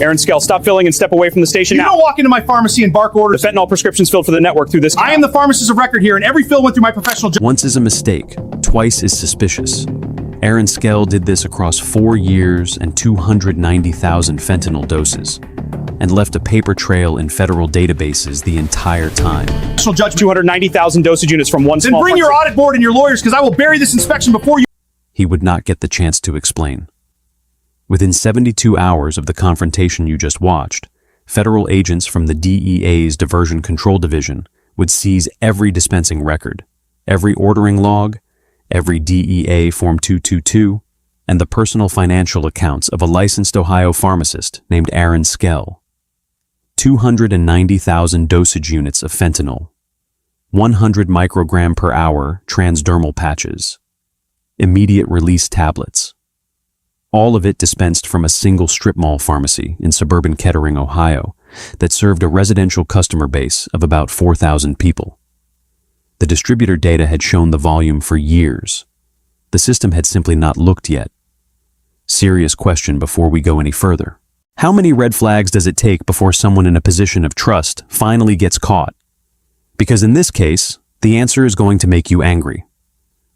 Aaron Skell, stop filling and step away from the station You now. don't walk into my pharmacy and bark orders. The fentanyl prescriptions filled for the network through this. I am the pharmacist of record here, and every fill went through my professional. Once is a mistake, twice is suspicious. Aaron Skell did this across 4 years and 290,000 fentanyl doses, and left a paper trail in federal databases the entire time. Judge 290,000 dosage units from one Then small. bring your audit board and your lawyers, because I will bury this inspection before you. He would not get the chance to explain. Within 72 hours of the confrontation you just watched, federal agents from the DEA's Diversion Control Division would seize every dispensing record, every ordering log, every DEA Form 222, and the personal financial accounts of a licensed Ohio pharmacist named Aaron Skell. 290,000 dosage units of fentanyl, 100 microgram per hour transdermal patches, immediate release tablets. All of it dispensed from a single strip mall pharmacy in suburban Kettering, Ohio, that served a residential customer base of about 4,000 people. The distributor data had shown the volume for years. The system had simply not looked yet. Serious question before we go any further. How many red flags does it take before someone in a position of trust finally gets caught? Because in this case, the answer is going to make you angry.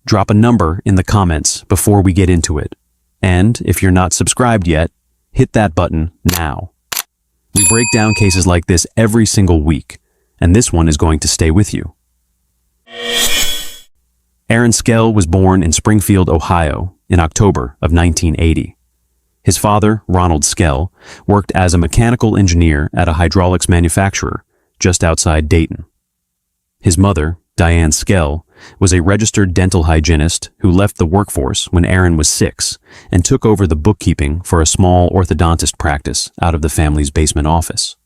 Drop a number in the comments before we get into it. And if you're not subscribed yet, hit that button now. We break down cases like this every single week, and this one is going to stay with you. Aaron Skell was born in Springfield, Ohio, in October of 1980. His father, Ronald Skell, worked as a mechanical engineer at a hydraulics manufacturer just outside Dayton. His mother, Diane Skell, was a registered dental hygienist who left the workforce when Aaron was 6 and took over the bookkeeping for a small orthodontist practice out of the family's basement office.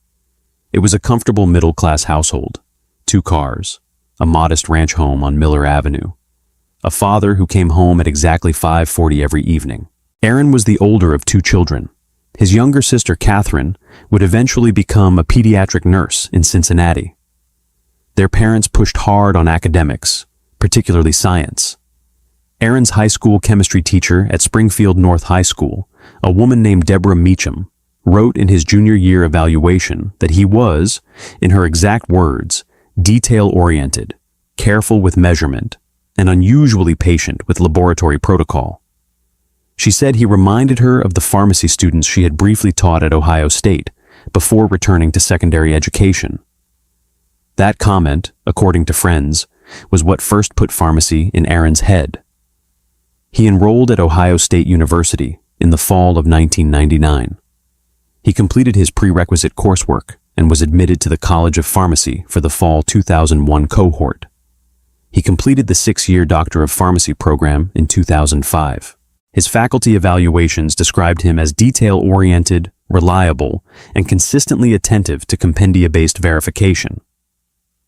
It was a comfortable middle-class household, 2 cars, a modest ranch home on Miller Avenue, a father who came home at exactly 5:40 every evening. Aaron was the older of 2 children. His younger sister, Catherine, would eventually become a pediatric nurse in Cincinnati. Their parents pushed hard on academics, particularly science. Aaron's high school chemistry teacher at Springfield North High School, a woman named Deborah Meacham, wrote in his junior year evaluation that he was, in her exact words, detail-oriented, careful with measurement, and unusually patient with laboratory protocol. She said he reminded her of the pharmacy students she had briefly taught at Ohio State before returning to secondary education. That comment, according to friends, was what first put pharmacy in Aaron's head. He enrolled at Ohio State University in the fall of 1999. He completed his prerequisite coursework and was admitted to the College of Pharmacy for the fall 2001 cohort. He completed the 6-year Doctor of Pharmacy program in 2005. His faculty evaluations described him as detail-oriented, reliable, and consistently attentive to compendia-based verification.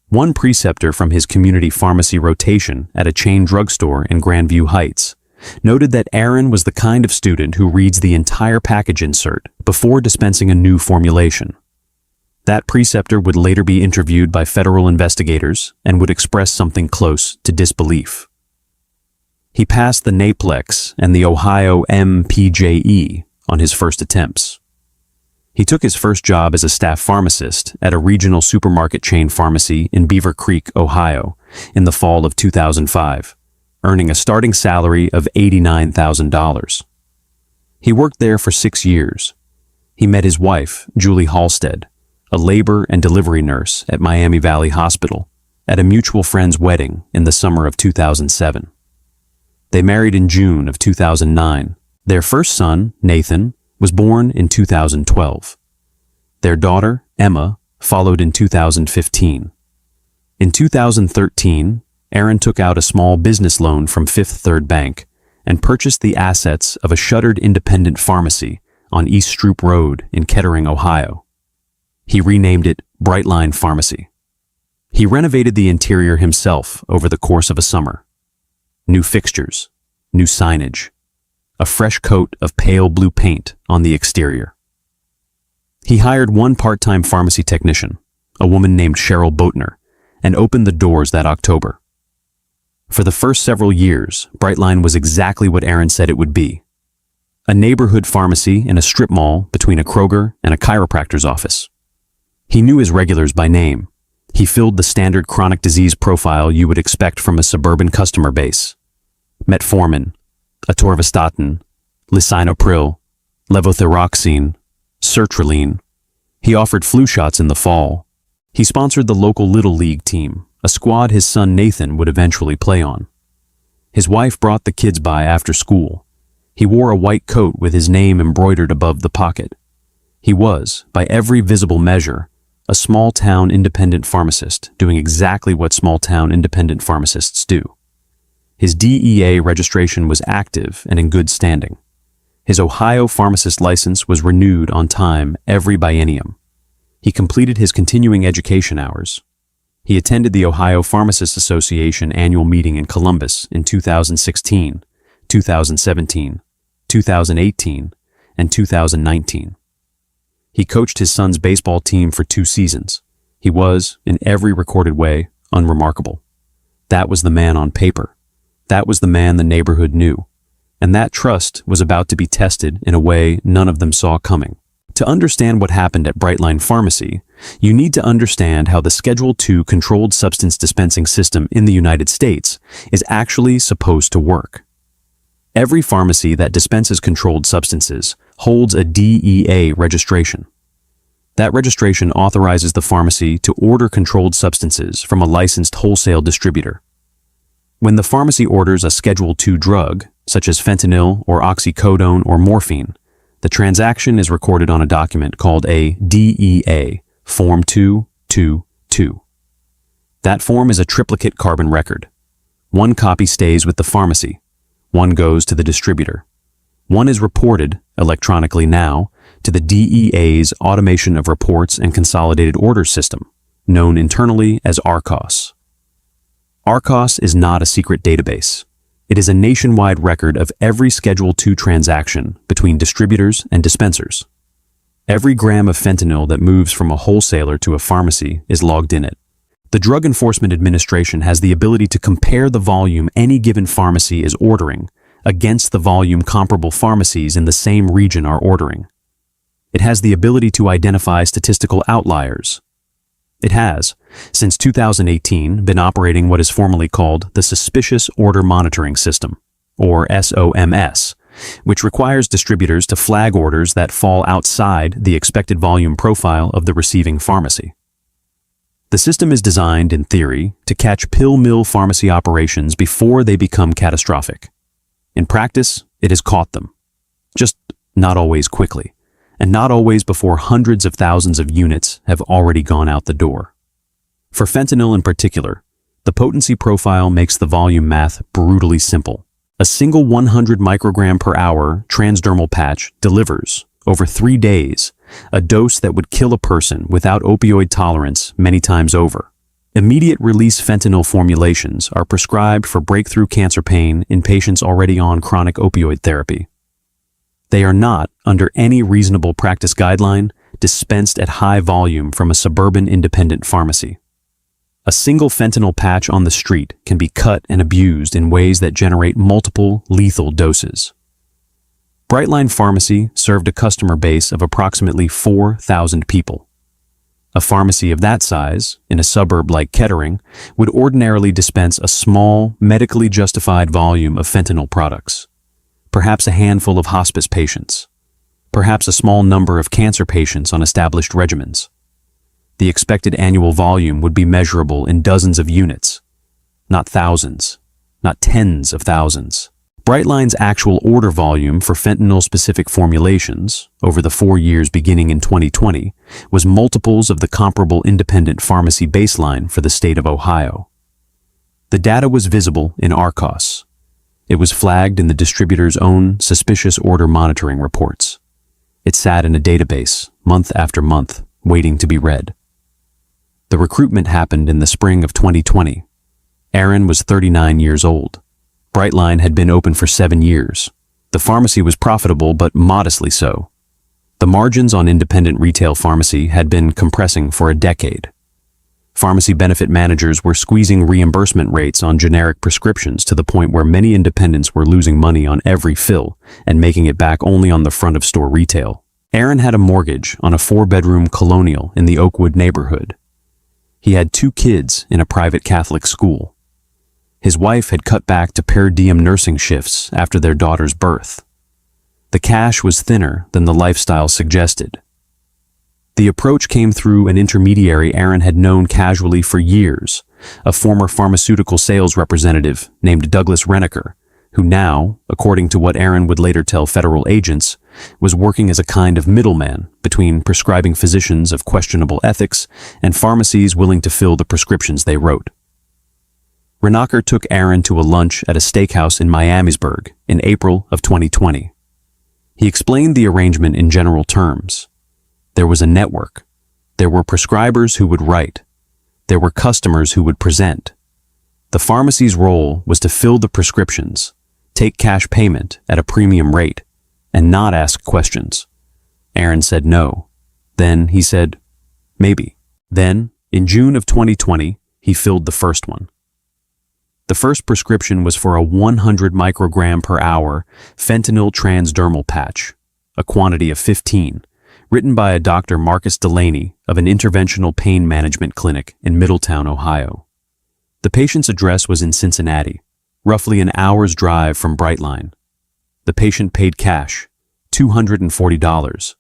One preceptor from his community pharmacy rotation at a chain drugstore in Grandview Heights noted that Aaron was the kind of student who reads the entire package insert before dispensing a new formulation. That preceptor would later be interviewed by federal investigators and would express something close to disbelief. He passed the NAPLEX and the Ohio MPJE on his first attempts. He took his first job as a staff pharmacist at a regional supermarket chain pharmacy in Beaver Creek, Ohio, in the fall of 2005, earning a starting salary of $89,000. He worked there for 6 years. He met his wife, Julie Halstead, a labor and delivery nurse at Miami Valley Hospital, at a mutual friend's wedding in the summer of 2007. They married in June of 2009. Their first son, Nathan, was born in 2012. Their daughter, Emma, followed in 2015. In 2013, Aaron took out a small business loan from Fifth Third Bank and purchased the assets of a shuttered independent pharmacy on East Stroop Road in Kettering, Ohio. He renamed it Brightline Pharmacy. He renovated the interior himself over the course of a summer. New fixtures, new signage, a fresh coat of pale blue paint on the exterior. He hired one part-time pharmacy technician, a woman named Cheryl Boatner, and opened the doors that October. For the first several years, Brightline was exactly what Aaron said it would be: a neighborhood pharmacy in a strip mall between a Kroger and a chiropractor's office. He knew his regulars by name. He filled the standard chronic disease profile you would expect from a suburban customer base. Metformin, atorvastatin, lisinopril, levothyroxine, sertraline. He offered flu shots in the fall. He sponsored the local Little League team, a squad his son Nathan would eventually play on. His wife brought the kids by after school. He wore a white coat with his name embroidered above the pocket. He was, by every visible measure, a small-town independent pharmacist doing exactly what small-town independent pharmacists do. His DEA registration was active and in good standing. His Ohio pharmacist license was renewed on time every biennium. He completed his continuing education hours. He attended the Ohio Pharmacists Association annual meeting in Columbus in 2016, 2017, 2018, and 2019. He coached his son's baseball team for 2 seasons. He was, in every recorded way, unremarkable. That was the man on paper. That was the man the neighborhood knew. And that trust was about to be tested in a way none of them saw coming. To understand what happened at Brightline Pharmacy, you need to understand how the Schedule II controlled substance dispensing system in the United States is actually supposed to work. Every pharmacy that dispenses controlled substances holds a DEA registration. That registration authorizes the pharmacy to order controlled substances from a licensed wholesale distributor. When the pharmacy orders a Schedule II drug, such as fentanyl or oxycodone or morphine, the transaction is recorded on a document called a DEA, Form 222. That form is a triplicate carbon record. One copy stays with the pharmacy. One goes to the distributor. One is reported, electronically now, to the DEA's Automation of Reports and Consolidated Orders System, known internally as ARCOS. ARCOS is not a secret database. It is a nationwide record of every Schedule II transaction between distributors and dispensers. Every gram of fentanyl that moves from a wholesaler to a pharmacy is logged in it. The Drug Enforcement Administration has the ability to compare the volume any given pharmacy is ordering against the volume comparable pharmacies in the same region are ordering. It has the ability to identify statistical outliers. It has, since 2018, been operating what is formally called the Suspicious Order Monitoring System, or SOMS, which requires distributors to flag orders that fall outside the expected volume profile of the receiving pharmacy. The system is designed, in theory, to catch pill-mill pharmacy operations before they become catastrophic. In practice, it has caught them. Just not always quickly, and not always before hundreds of thousands of units have already gone out the door. For fentanyl in particular, the potency profile makes the volume math brutally simple. A single 100 microgram per hour transdermal patch delivers, over 3 days, a dose that would kill a person without opioid tolerance many times over. Immediate release fentanyl formulations are prescribed for breakthrough cancer pain in patients already on chronic opioid therapy. They are not, under any reasonable practice guideline, dispensed at high volume from a suburban independent pharmacy. A single fentanyl patch on the street can be cut and abused in ways that generate multiple lethal doses. Brightline Pharmacy served a customer base of approximately 4,000 people. A pharmacy of that size, in a suburb like Kettering, would ordinarily dispense a small, medically justified volume of fentanyl products. Perhaps a handful of hospice patients. Perhaps a small number of cancer patients on established regimens. The expected annual volume would be measurable in dozens of units, not thousands, not tens of thousands. Brightline's actual order volume for fentanyl-specific formulations, over the 4 years beginning in 2020, was multiples of the comparable independent pharmacy baseline for the state of Ohio. The data was visible in ARCOS. It was flagged in the distributor's own suspicious order monitoring reports. It sat in a database, month after month, waiting to be read. The recruitment happened in the spring of 2020. Aaron was 39 years old. Brightline had been open for 7 years. The pharmacy was profitable, but modestly so. The margins on independent retail pharmacy had been compressing for a decade. Pharmacy benefit managers were squeezing reimbursement rates on generic prescriptions to the point where many independents were losing money on every fill and making it back only on the front of store retail. Aaron had a mortgage on a 4-bedroom colonial in the Oakwood neighborhood. He had 2 kids in a private Catholic school. His wife had cut back to per diem nursing shifts after their daughter's birth. The cash was thinner than the lifestyle suggested. The approach came through an intermediary Aaron had known casually for years, a former pharmaceutical sales representative named Douglas Renneker, who now, according to what Aaron would later tell federal agents, was working as a kind of middleman between prescribing physicians of questionable ethics and pharmacies willing to fill the prescriptions they wrote. Renneker took Aaron to a lunch at a steakhouse in Miamisburg in April of 2020. He explained the arrangement in general terms. There was a network. There were prescribers who would write. There were customers who would present. The pharmacy's role was to fill the prescriptions, take cash payment at a premium rate, and not ask questions. Aaron said no. Then he said, maybe. Then, in June of 2020, he filled the first one. The first prescription was for a 100 microgram per hour fentanyl transdermal patch, a quantity of 15, written by a Dr. Marcus Delaney of an interventional pain management clinic in Middletown, Ohio. The patient's address was in Cincinnati, roughly an hour's drive from Brightline. The patient paid cash, $240.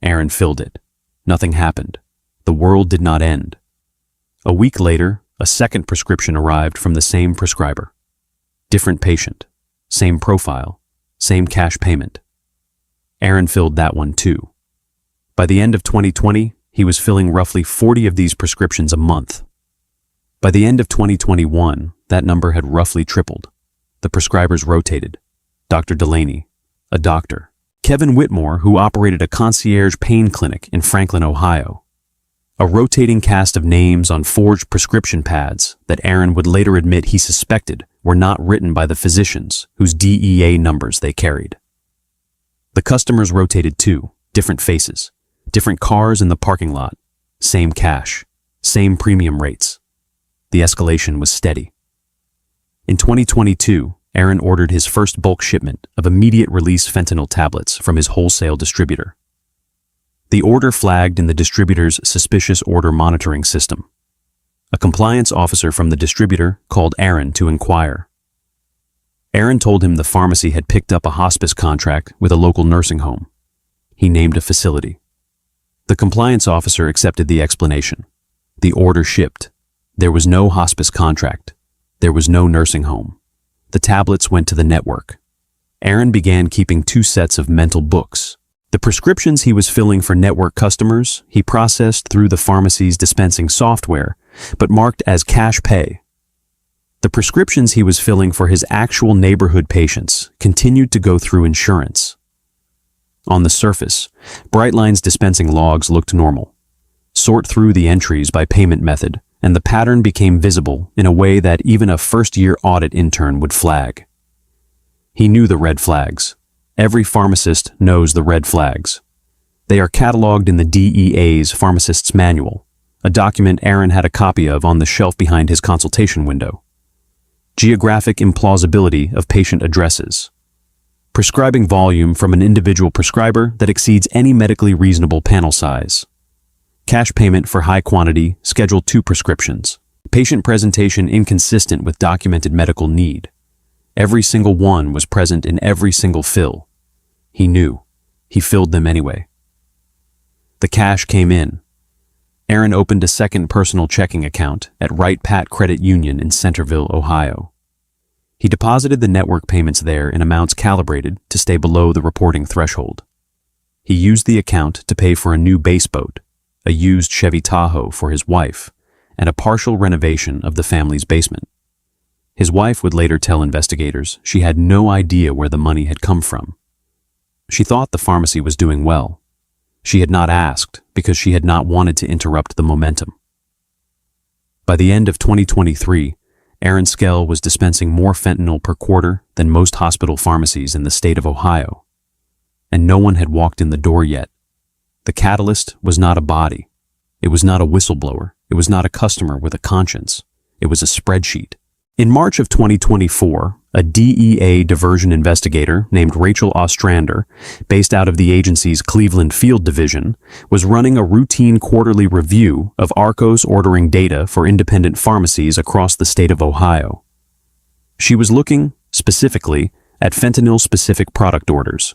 Aaron filled it. Nothing happened. The world did not end. A week later, a second prescription arrived from the same prescriber. Different patient, same profile, same cash payment. Aaron filled that one too. By the end of 2020, he was filling roughly 40 of these prescriptions a month. By the end of 2021, that number had roughly tripled. The prescribers rotated. Dr. Delaney, a doctor. Kevin Whitmore, who operated a concierge pain clinic in Franklin, Ohio. A rotating cast of names on forged prescription pads that Aaron would later admit he suspected were not written by the physicians whose DEA numbers they carried. The customers rotated too, different faces, different cars in the parking lot, same cash, same premium rates. The escalation was steady. In 2022, Aaron ordered his first bulk shipment of immediate-release fentanyl tablets from his wholesale distributor. The order flagged in the distributor's suspicious order monitoring system. A compliance officer from the distributor called Aaron to inquire. Aaron told him the pharmacy had picked up a hospice contract with a local nursing home. He named a facility. The compliance officer accepted the explanation. The order shipped. There was no hospice contract. There was no nursing home. The tablets went to the network. Aaron began keeping 2 sets of mental books. The prescriptions he was filling for network customers, he processed through the pharmacy's dispensing software, but marked as cash pay. The prescriptions he was filling for his actual neighborhood patients continued to go through insurance. On the surface, Brightline's dispensing logs looked normal. Sort through the entries by payment method, and the pattern became visible in a way that even a first-year audit intern would flag. He knew the red flags. Every pharmacist knows the red flags. They are cataloged in the DEA's Pharmacist's Manual, a document Aaron had a copy of on the shelf behind his consultation window. Geographic implausibility of patient addresses. Prescribing volume from an individual prescriber that exceeds any medically reasonable panel size. Cash payment for high-quantity, Schedule II prescriptions. Patient presentation inconsistent with documented medical need. Every single one was present in every single fill. He knew. He filled them anyway. The cash came in. Aaron opened a second personal checking account at Wright Pat Credit Union in Centerville, Ohio. He deposited the network payments there in amounts calibrated to stay below the reporting threshold. He used the account to pay for a new base boat, a used Chevy Tahoe for his wife, and a partial renovation of the family's basement. His wife would later tell investigators she had no idea where the money had come from. She thought the pharmacy was doing well. She had not asked because she had not wanted to interrupt the momentum. By the end of 2023, Aaron Skell was dispensing more fentanyl per quarter than most hospital pharmacies in the state of Ohio. And no one had walked in the door yet. The catalyst was not a body. It was not a whistleblower. It was not a customer with a conscience. It was a spreadsheet. In March of 2024, a DEA diversion investigator named Rachel Ostrander, based out of the agency's Cleveland Field Division, was running a routine quarterly review of ARCO's ordering data for independent pharmacies across the state of Ohio. She was looking, specifically, at fentanyl-specific product orders.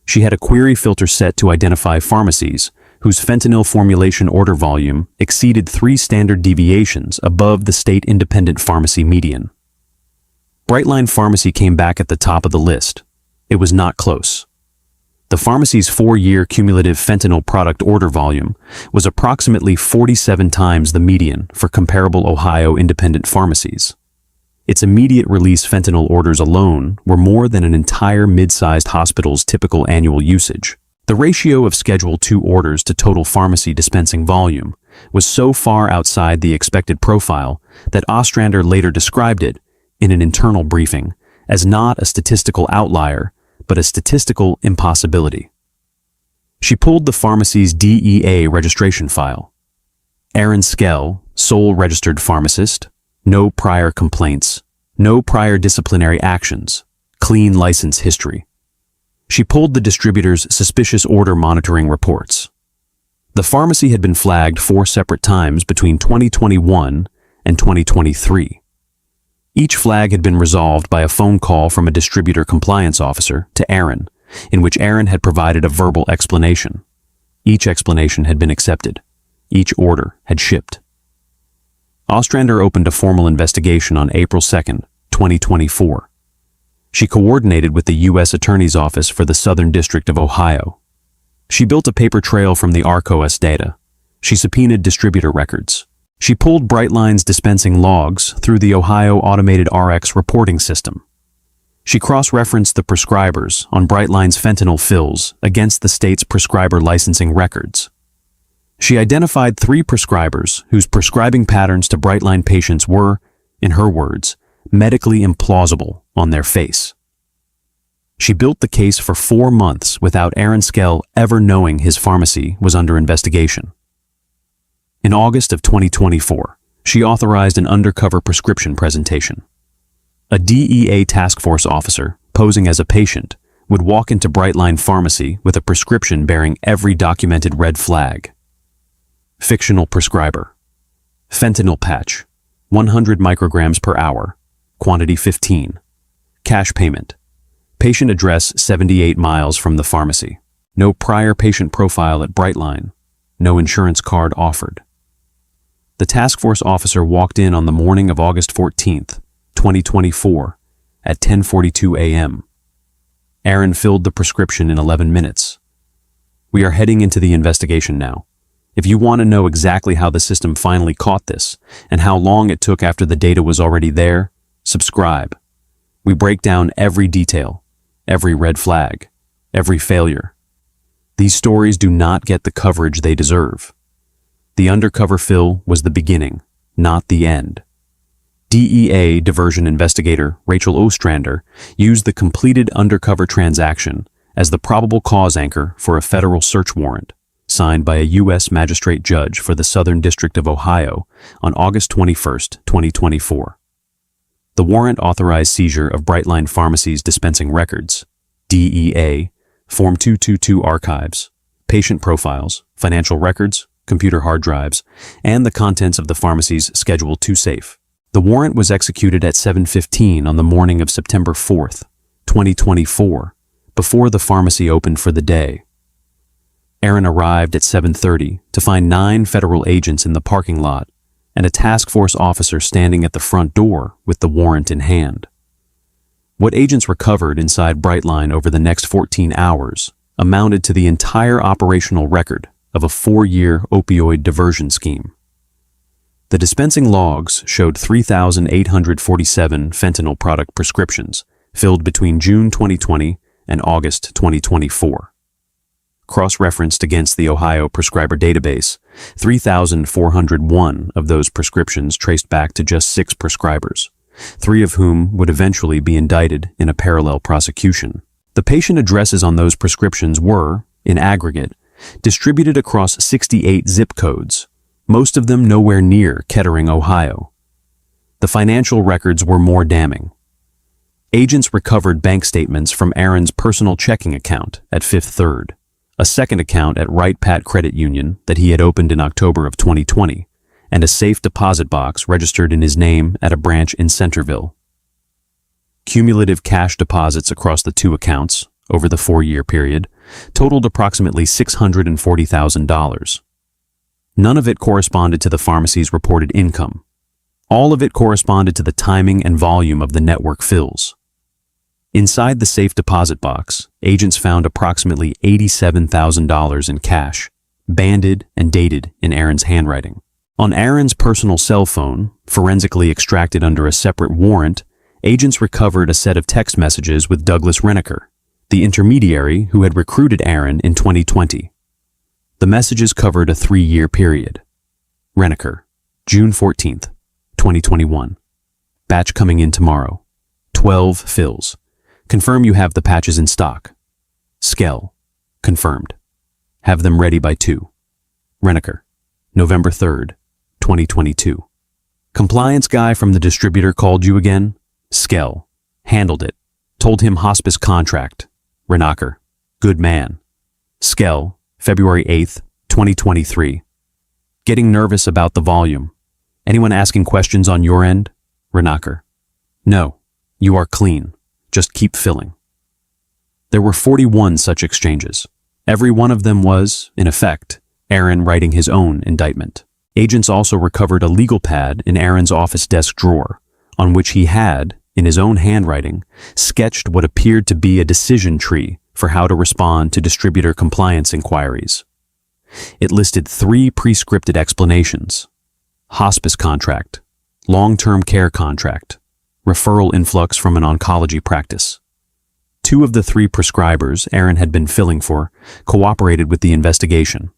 She had a query filter set to identify pharmacies whose fentanyl formulation order volume exceeded 3 standard deviations above the state independent pharmacy median. Brightline Pharmacy came back at the top of the list. It was not close. The pharmacy's 4-year cumulative fentanyl product order volume was approximately 47 times the median for comparable Ohio independent pharmacies. Its immediate release fentanyl orders alone were more than an entire mid-sized hospital's typical annual usage. The ratio of Schedule II orders to total pharmacy dispensing volume was so far outside the expected profile that Ostrander later described it, in an internal briefing, as not a statistical outlier, but a statistical impossibility. She pulled the pharmacy's DEA registration file. Aaron Skell, sole registered pharmacist, no prior complaints, no prior disciplinary actions, clean license history. She pulled the distributor's suspicious order monitoring reports. The pharmacy had been flagged 4 separate times between 2021 and 2023. Each flag had been resolved by a phone call from a distributor compliance officer to Aaron, in which Aaron had provided a verbal explanation. Each explanation had been accepted. Each order had shipped. Ostrander opened a formal investigation on April 2, 2024. She coordinated with the U.S. Attorney's Office for the Southern District of Ohio. She built a paper trail from the ARCOS data. She subpoenaed distributor records. She pulled Brightline's dispensing logs through the Ohio Automated RX reporting system. She cross-referenced the prescribers on Brightline's fentanyl fills against the state's prescriber licensing records. She identified 3 prescribers whose prescribing patterns to Brightline patients were, in her words, medically implausible on their face. She built the case for 4 months without Aaron Skell ever knowing his pharmacy was under investigation. In August of 2024, she authorized an undercover prescription presentation. A DEA task force officer, posing as a patient, would walk into Brightline Pharmacy with a prescription bearing every documented red flag. Fictional prescriber. Fentanyl patch, 100 micrograms per hour, quantity 15. Cash payment. Patient address 78 miles from the pharmacy. No prior patient profile at Brightline. No insurance card offered. The task force officer walked in on the morning of August 14th, 2024, at 10:42 a.m. Aaron filled the prescription in 11 minutes. We are heading into the investigation now. If you want to know exactly how the system finally caught this and how long it took after the data was already there, subscribe. We break down every detail, every red flag, every failure. These stories do not get the coverage they deserve. The undercover fill was the beginning, not the end. DEA diversion investigator Rachel Ostrander used the completed undercover transaction as the probable cause anchor for a federal search warrant signed by a U.S. magistrate judge for the Southern District of Ohio on August 21, 2024. The warrant authorized seizure of Brightline Pharmacy's dispensing records, DEA, Form 222 archives, patient profiles, financial records, computer hard drives, and the contents of the pharmacy's Schedule II safe. The warrant was executed at 7:15 on the morning of September 4th, 2024, before the pharmacy opened for the day. Aaron arrived at 7:30 to find 9 federal agents in the parking lot and a task force officer standing at the front door with the warrant in hand. What agents recovered inside Brightline over the next 14 hours amounted to the entire operational record of a 4-year opioid diversion scheme. The dispensing logs showed 3,847 fentanyl product prescriptions filled between June 2020 and August 2024. Cross-referenced against the Ohio prescriber database, 3,401 of those prescriptions traced back to just 6 prescribers, 3 of whom would eventually be indicted in a parallel prosecution. The patient addresses on those prescriptions were, in aggregate, distributed across 68 zip codes, most of them nowhere near Kettering, Ohio. The financial records were more damning. Agents recovered bank statements from Aaron's personal checking account at Fifth Third, a second account at Right Pat Credit Union that he had opened in October of 2020, and a safe deposit box registered in his name at a branch in Centerville. Cumulative cash deposits across the two accounts, over the 4-year period, totaled approximately $640,000. None of it corresponded to the pharmacy's reported income. All of it corresponded to the timing and volume of the network fills. Inside the safe deposit box, agents found approximately $87,000 in cash, banded and dated in Aaron's handwriting. On Aaron's personal cell phone, forensically extracted under a separate warrant, agents recovered a set of text messages with Douglas Renneker, the intermediary who had recruited Aaron in 2020. The messages covered a 3-year period. Renneker, June 14th, 2021. Batch coming in tomorrow. 12 fills. Confirm you have the patches in stock. Skell, confirmed. Have them ready by 2. Renneker, November 3rd, 2022. Compliance guy from the distributor called you again? Skell, handled it. Told him hospice contract. Renneker, good man. Skell, February 8th, 2023. Getting nervous about the volume. Anyone asking questions on your end? Renneker, no, you are clean. Just keep filling. There were 41 such exchanges. Every one of them was, in effect, Aaron writing his own indictment. Agents also recovered a legal pad in Aaron's office desk drawer, on which he had, in his own handwriting, sketched what appeared to be a decision tree for how to respond to distributor compliance inquiries. It listed 3 pre-scripted explanations: hospice contract, long-term care contract, referral influx from an oncology practice. 2 of the 3 prescribers Aaron had been filling for cooperated with the investigation.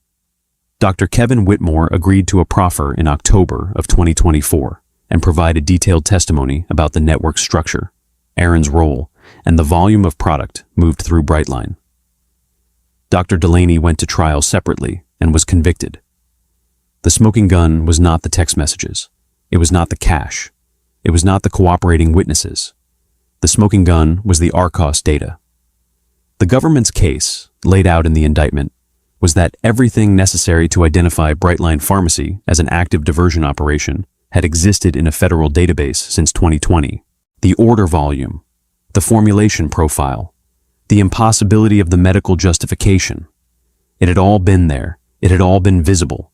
Dr. Kevin Whitmore agreed to a proffer in October of 2024 and provided detailed testimony about the network structure, Aaron's role, and the volume of product moved through Brightline. Dr. Delaney went to trial separately and was convicted. The smoking gun was not the text messages. It was not the cash. It was not the cooperating witnesses. The smoking gun was the ARCOS data. The government's case, laid out in the indictment, was that everything necessary to identify Brightline Pharmacy as an active diversion operation had existed in a federal database since 2020. The order volume, the formulation profile, the impossibility of the medical justification. It had all been there. It had all been visible.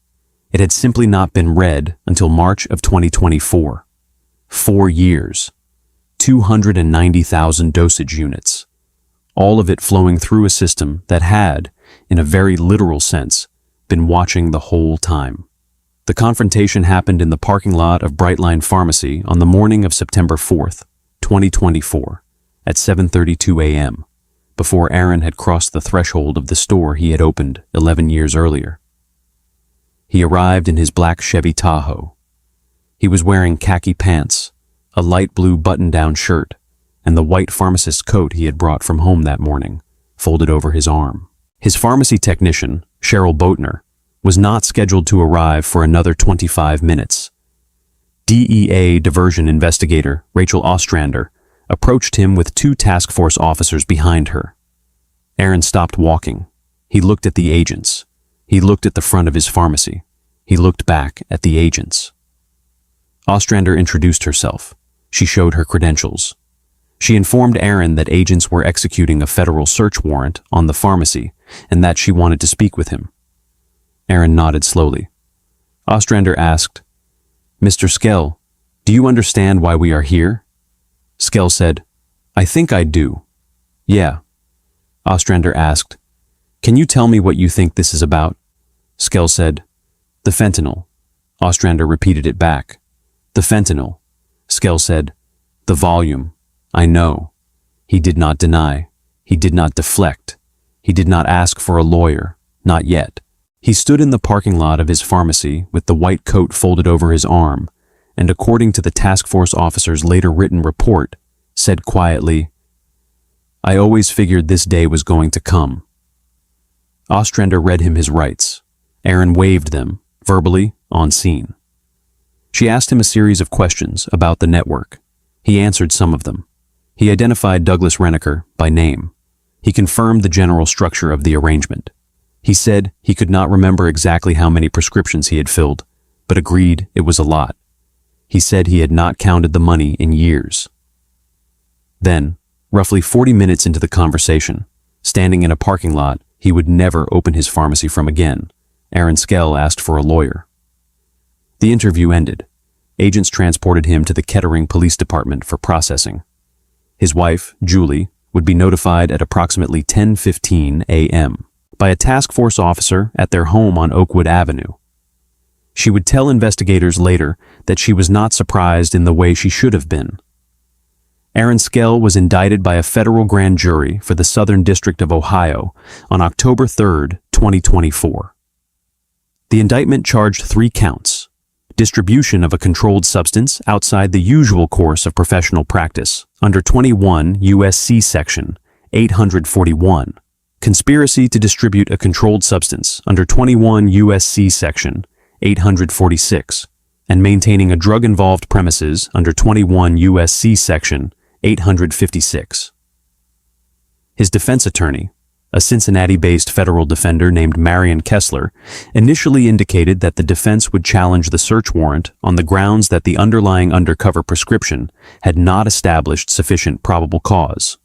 It had simply not been read until March of 2024. 4 years, 290,000 dosage units, all of it flowing through a system that had, in a very literal sense, been watching the whole time. The confrontation happened in the parking lot of Brightline Pharmacy on the morning of September 4th, 2024, at 7:32 a.m., before Aaron had crossed the threshold of the store he had opened 11 years earlier. He arrived in his black Chevy Tahoe. He was wearing khaki pants, a light blue button-down shirt, and the white pharmacist coat he had brought from home that morning, folded over his arm. His pharmacy technician, Cheryl Boatner, was not scheduled to arrive for another 25 minutes. DEA diversion investigator Rachel Ostrander approached him with 2 task force officers behind her. Aaron stopped walking. He looked at the agents. He looked at the front of his pharmacy. He looked back at the agents. Ostrander introduced herself. She showed her credentials. She informed Aaron that agents were executing a federal search warrant on the pharmacy and that she wanted to speak with him. Aaron nodded slowly. Ostrander asked, "Mr. Skell, do you understand why we are here?" Skell said, "I think I do." "Yeah." Ostrander asked, "Can you tell me what you think this is about?" Skell said, "The fentanyl." Ostrander repeated it back. "The fentanyl." Skell said, "The volume. I know." He did not deny. He did not deflect. He did not ask for a lawyer. Not yet. He stood in the parking lot of his pharmacy with the white coat folded over his arm, and according to the task force officer's later written report, said quietly, "I always figured this day was going to come." Ostrander read him his rights. Aaron waived them, verbally on scene. She asked him a series of questions about the network. He answered some of them. He identified Douglas Renneker by name. He confirmed the general structure of the arrangement. He said he could not remember exactly how many prescriptions he had filled, but agreed it was a lot. He said he had not counted the money in years. Then, roughly 40 minutes into the conversation, standing in a parking lot he would never open his pharmacy from again, Aaron Skell asked for a lawyer. The interview ended. Agents transported him to the Kettering Police Department for processing. His wife, Julie, would be notified at approximately 10:15 a.m. by a task force officer at their home on Oakwood Avenue. She would tell investigators later that she was not surprised in the way she should have been. Aaron Skell was indicted by a federal grand jury for the Southern District of Ohio on October 3, 2024. The indictment charged 3 counts: distribution of a controlled substance outside the usual course of professional practice under 21 U.S.C. Section 841, conspiracy to distribute a controlled substance under 21 U.S.C. Section 846, and maintaining a drug-involved premises under 21 U.S.C. Section 856. His defense attorney, a Cincinnati-based federal defender named Marion Kessler, initially indicated that the defense would challenge the search warrant on the grounds that the underlying undercover prescription had not established sufficient probable cause.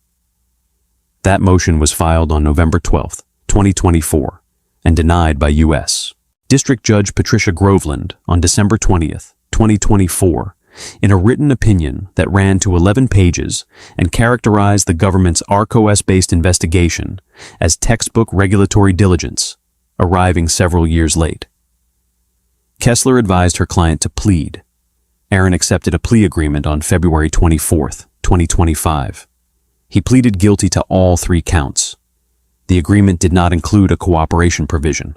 That motion was filed on November 12, 2024, and denied by U.S. District Judge Patricia Groveland on December 20, 2024, in a written opinion that ran to 11 pages and characterized the government's ARCOS-based investigation as textbook regulatory diligence, arriving several years late. Kessler advised her client to plead. Aaron accepted a plea agreement on February 24, 2025. He pleaded guilty to all 3 counts. The agreement did not include a cooperation provision.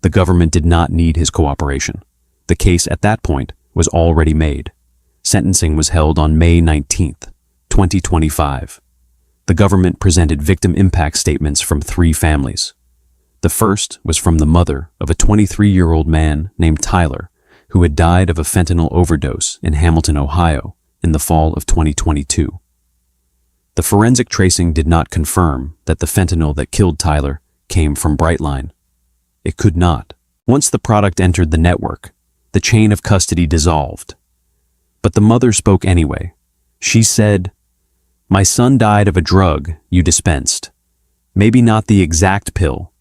The government did not need his cooperation. The case at that point was already made. Sentencing was held on May 19, 2025. The government presented victim impact statements from 3 families. The first was from the mother of a 23-year-old man named Tyler, who had died of a fentanyl overdose in Hamilton, Ohio, in the fall of 2022. The forensic tracing did not confirm that the fentanyl that killed Tyler came from Brightline. It could not. Once the product entered the network, the chain of custody dissolved. But the mother spoke anyway. She said, "My son died of a drug you dispensed. Maybe not the exact pill,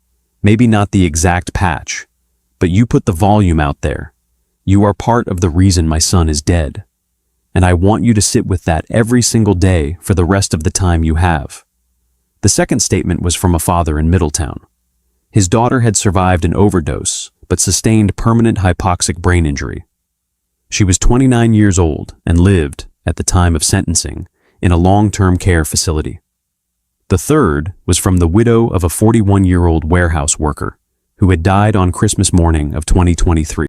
maybe not the exact patch, but you put the volume out there. You are part of the reason my son is dead. And I want you to sit with that every single day for the rest of the time you have." The second statement was from a father in Middletown. His daughter had survived an overdose, but sustained permanent hypoxic brain injury. She was 29 years old and lived, at the time of sentencing, in a long-term care facility. The third was from the widow of a 41-year-old warehouse worker who had died on Christmas morning of 2023.